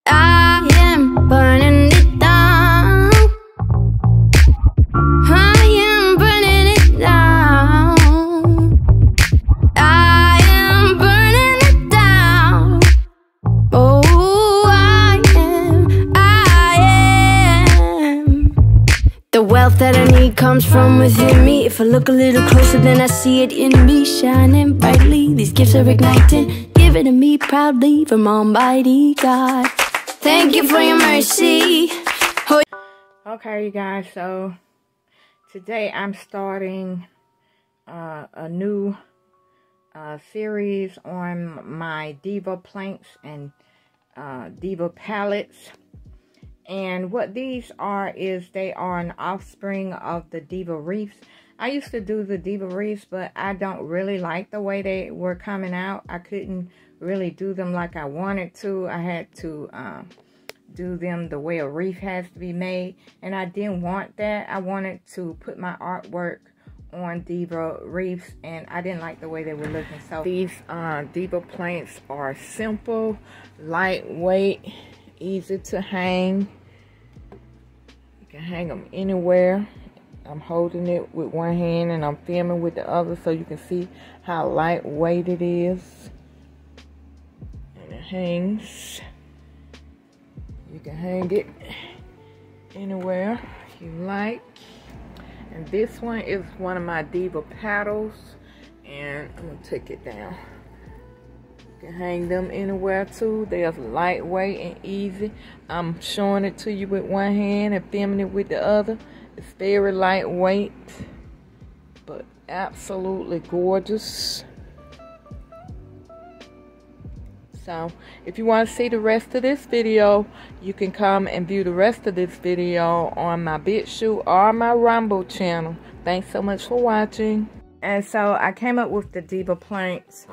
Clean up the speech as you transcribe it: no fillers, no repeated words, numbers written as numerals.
I am burning it down. I am burning it down. I am burning it down. Oh, I am. The wealth that I need comes from within me. If I look a little closer, then I see it in me, shining brightly. These gifts are igniting, given to me proudly from Almighty God. Thank you for your mercy. Okay, you guys, so today I'm starting a new series on my Diva Planks and Diva palettes. And what these are is they are an offspring of the Diva Wreath. I used to do the Diva Wreath, but I don't really like the way they were coming out. I couldn't really do them like I wanted to. I had to do them the way a wreath has to be made, and I didn't want that. I wanted to put my artwork on Diva Wreaths, and I didn't like the way they were looking. So these Diva Planks are simple, lightweight, easy to hang. You can hang them anywhere. I'm holding it with one hand and I'm filming with the other so you can see how lightweight it is. And it hangs. You can hang it anywhere you like. And this one is one of my Diva paddles. And I'm going to take it down. You can hang them anywhere too. They're lightweight and easy. I'm showing it to you with one hand and filming it with the other. It's very lightweight, but absolutely gorgeous. So if you want to see the rest of this video, you can come and view the rest of this video on my BitChute or my Rumble channel. Thanks so much for watching. And so I came up with the Diva Planks